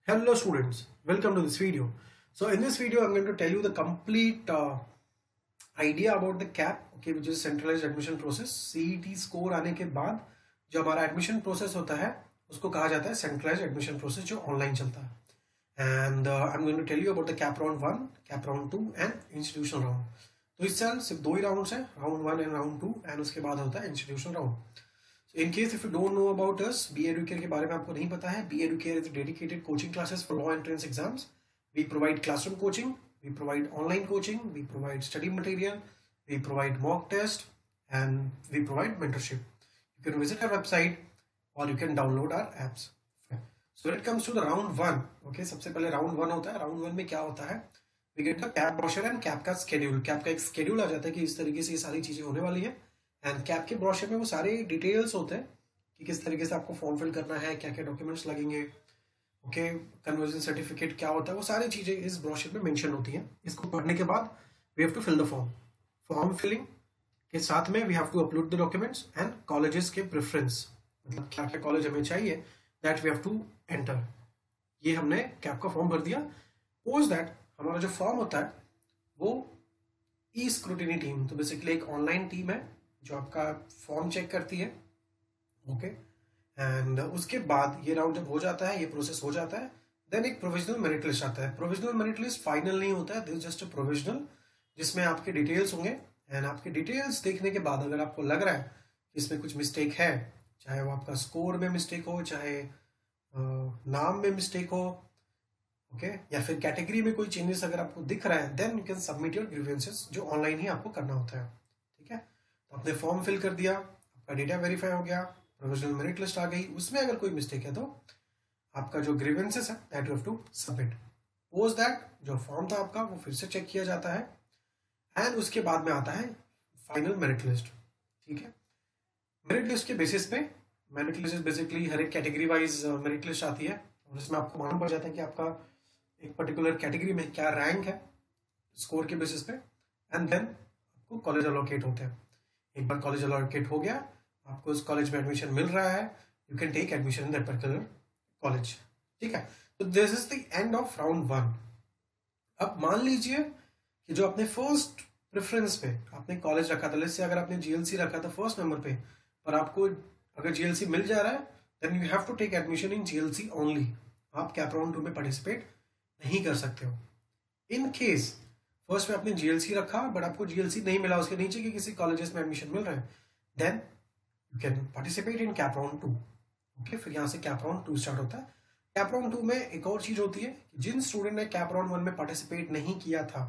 Hello students, welcome to this video. So in this video I'm going to tell you the complete idea about the CAP, okay, which is centralized admission process. CET score आने के बाद जो हमारा admission process होता है उसको कहा जाता है centralized admission process जो online चलता है. And I'm going to tell you about the CAP round 1, CAP round 2 and institutional round. तो इस साल सिर्फ दो ही राउंड्स हैं, राउंड 1 एंड राउंड 2, एंड उसके बाद होता है institutional round. In case if you don't know about us, B Educare के बारे में आपको नहीं पता है, B Educare is dedicated coaching classes for law entrance exams. We provide classroom coaching, we provide online coaching, we provide study material, we provide mock test and we provide mentorship. You can visit our website और you can download our apps. So when it comes to the round 1, okay, सबसे पहले round 1 होता है. Round 1 में क्या होता है, we get the CAP brochure and CAP का स्केड्यूल. कैप का एक स्केड्यूल आ जाता है कि इस तरीके से ये सारी चीजें होने वाली है. एंड कैप के ब्रोशर में वो सारे डिटेल्स होते हैं कि किस तरीके से आपको फॉर्म फिल करना है, क्या क्या डॉक्यूमेंट्स लगेंगे, ओके, कन्वर्जन सर्टिफिकेट क्या होता है, वो सारी चीजें इस ब्रोशर में मेंशन होती हैं. इसको पढ़ने के बाद we have to fill the form. Form filling के साथ में we have to upload the documents and colleges के प्रेफरेंस, मतलब क्या क्या कॉलेज हमें चाहिए, that we have to enter. ये हमने कैप का फॉर्म भर दिया. पोस्ट दैट हमारा जो फॉर्म होता है वो ई स्क्रूटिनी टीम, तो बेसिकली एक ऑनलाइन टीम है जो आपका फॉर्म चेक करती है, ओके. एंड उसके बाद ये राउंड जब हो जाता है, ये प्रोसेस हो जाता है, देन एक प्रोविजनल मेरिट लिस्ट आता है. प्रोविजनल मेरिट लिस्ट फाइनल नहीं होता है, this is just a provisional, जिसमें आपके डिटेल्स होंगे. एंड आपके डिटेल्स देखने के बाद अगर आपको लग रहा है कि इसमें कुछ मिस्टेक है, चाहे वो आपका स्कोर में मिस्टेक हो, चाहे नाम में मिस्टेक हो, ओके, या फिर कैटेगरी में कोई चेंजेस अगर आपको दिख रहा है, then you can submit your grievances, जो ऑनलाइन ही आपको करना होता है. ठीक है, तो आपने फॉर्म फिल कर दिया, आपका डेटा वेरीफाई हो गया, प्रोविजनल मेरिट लिस्ट आ गई, उसमें अगर कोई मिस्टेक है तो आपका जो ग्रीवेंसेस है that you have to submit. Post that जो फॉर्म था आपका वो फिर से चेक किया जाता है एंड उसके बाद में आता है फाइनल मेरिट लिस्ट. ठीक है, मेरिट लिस्ट के बेसिस पे, मेरिट लिस्ट बेसिकली हर एक कैटेगरी वाइज मेरिट लिस्ट आती है और इसमें आपको मालूम पड़ जाता है कि आपका एक पर्टिकुलर कैटेगरी में क्या रैंक है स्कोर के बेसिस पे. एंड देन आपको कॉलेज अलोकेट होते हैं. एक बार कॉलेज अलोकेट हो गया, आपको उस कॉलेज में एडमिशन मिल रहा है, you can take admission in that particular college. ठीक है, तो this is the end of round 1. अब मान लीजिए कि जो आपने फर्स्ट प्रेफरेंस पे आपने कॉलेज रखा था, लेट्स से अगर आपने जीएलसी रखा था फर्स्ट नंबर पे, पर आपको अगर जीएलसी मिल जा रहा है, then you have to take admission in GLC only. आप कैप राउंड 2 में पार्टिसिपेट नहीं कर सकते हो. इन केस फर्स्ट में आपने जीएलसी रखा बट आपको जीएलसी नहीं मिला, उसके नीचे के किसी कॉलेजेस में एडमिशन मिल रहा है, then you can participate in CAP round 2. Okay, फिर यहाँ से कैप राउंड 2 स्टार्ट होता है. कैप राउंड 2 में एक और चीज होती है, जिन स्टूडेंट ने कैप राउंड 1 में पार्टिसिपेट नहीं किया था,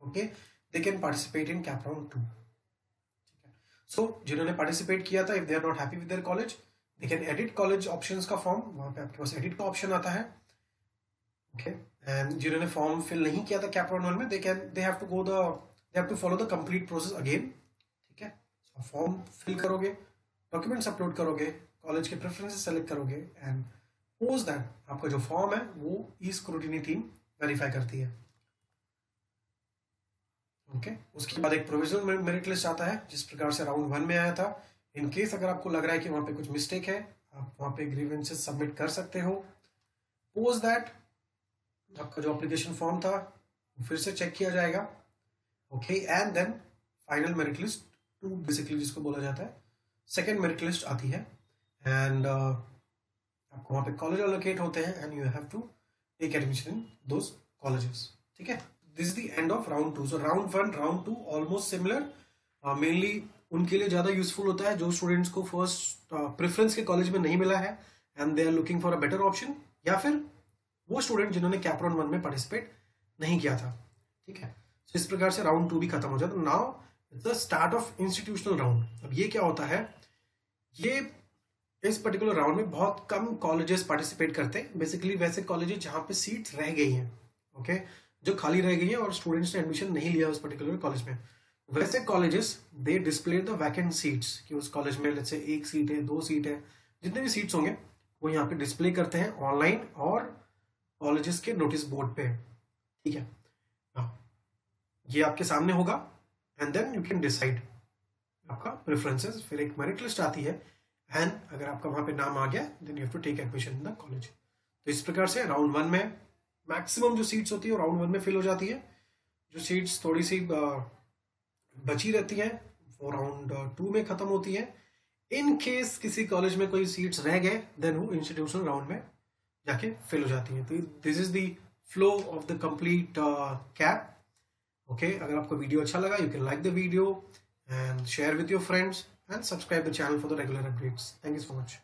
okay, they can participate in CAP round 2. ठीक है, सो जिन्होंने पार्टिसिपेट किया था, if they are not happy with their college, they can edit college options का फॉर्म, वहां पे आपके पास एडिट का ऑप्शन आता है. ओके, एंड जिन्होंने फॉर्म फिल नहीं किया था कैप राउंड 1 में, they have to follow the complete process again. ठीक है, फॉर्म फिल करोगे, डॉक्यूमेंट्स अपलोड करोगे, कॉलेज के प्रेफरेंसेस सेलेक्ट करोगे एंड पोस्ट दैट आपका जो फॉर्म है वो ई स्क्रूटिनी टीम वेरीफाई करती है. ओके, उसके बाद एक प्रोविजनल मेरिट लिस्ट आता है जिस प्रकार से राउंड 1 में आया था. इन केस अगर आपको लग रहा है कि वहां पे कुछ मिस्टेक है, आप वहां पे ग्रीवेंसेस सबमिट कर सकते हो. पोस्ट दैट आपका जो एप्लीकेशन फॉर्म था वो फिर से चेक किया जाएगा. Okay, and then final merit list 2 basically जिसको बोला जाता है, सेकेंड मेरिट लिस्ट आती है. एंड आपको वहां पे कॉलेज अलोकेट होते हैं and you have to take admission in those colleges. ठीक है, this is the end of round 2. So round 1 round 2 almost similar. Mainly उनके लिए ज्यादा यूजफुल होता है जो स्टूडेंट्स को फर्स्ट प्रेफरेंस के कॉलेज में नहीं मिला है and they are looking for a better option, या फिर वो स्टूडेंट जिन्होंने कैप राउंड 1 में पार्टिसिपेट नहीं किया था. ठीक है, तो इस प्रकार से राउंड 2 भी खत्म हो जाता है. Now it's the start of institutional round. अब ये क्या होता है, ये इस पर्टिकुलर राउंड में बहुत कम कॉलेजेस पार्टिसिपेट करते हैं. बेसिकली वैसे कॉलेजेस जहां पे सीट्स रह गई हैं, ओके, जो खाली रह गई हैं और स्टूडेंट्स ने एडमिशन नहीं लिया उस पर्टिकुलर कॉलेज में, वैसे colleges they display the vacant seats कि उस कॉलेज में लेट्स से 1 सीट है, 2 सीट है, जितने भी सीट्स होंगे वो यहाँ पे डिस्प्ले करते हैं ऑनलाइन और कॉलेजेस के नोटिस बोर्ड पे. ठीक है, ये आपके सामने होगा and then you can decide आपका प्रेफरेंसेस. फिर एक मेरिट लिस्ट आती है एंड अगर आपका वहां पे नाम आ गया, then you have to take admission in the college. तो इस प्रकार से राउंड 1 में मैक्सिमम जो सीट्स होती है वो राउंड 1 में फिल हो जाती है। जो सीट्स थोड़ी सी बची रहती हैं वो राउंड 2 में खत्म होती है। इन केस किसी कॉलेज में कोई सीट्स रह गए देन वो इंस्टीट्यूशनल राउंड में जाके फिल हो जाती है। तो this is the flow of the complete cap. Okay, अगर आपको वीडियो अच्छा लगा you can like the video and share with your friends and subscribe the channel for the regular updates. Thank you so much.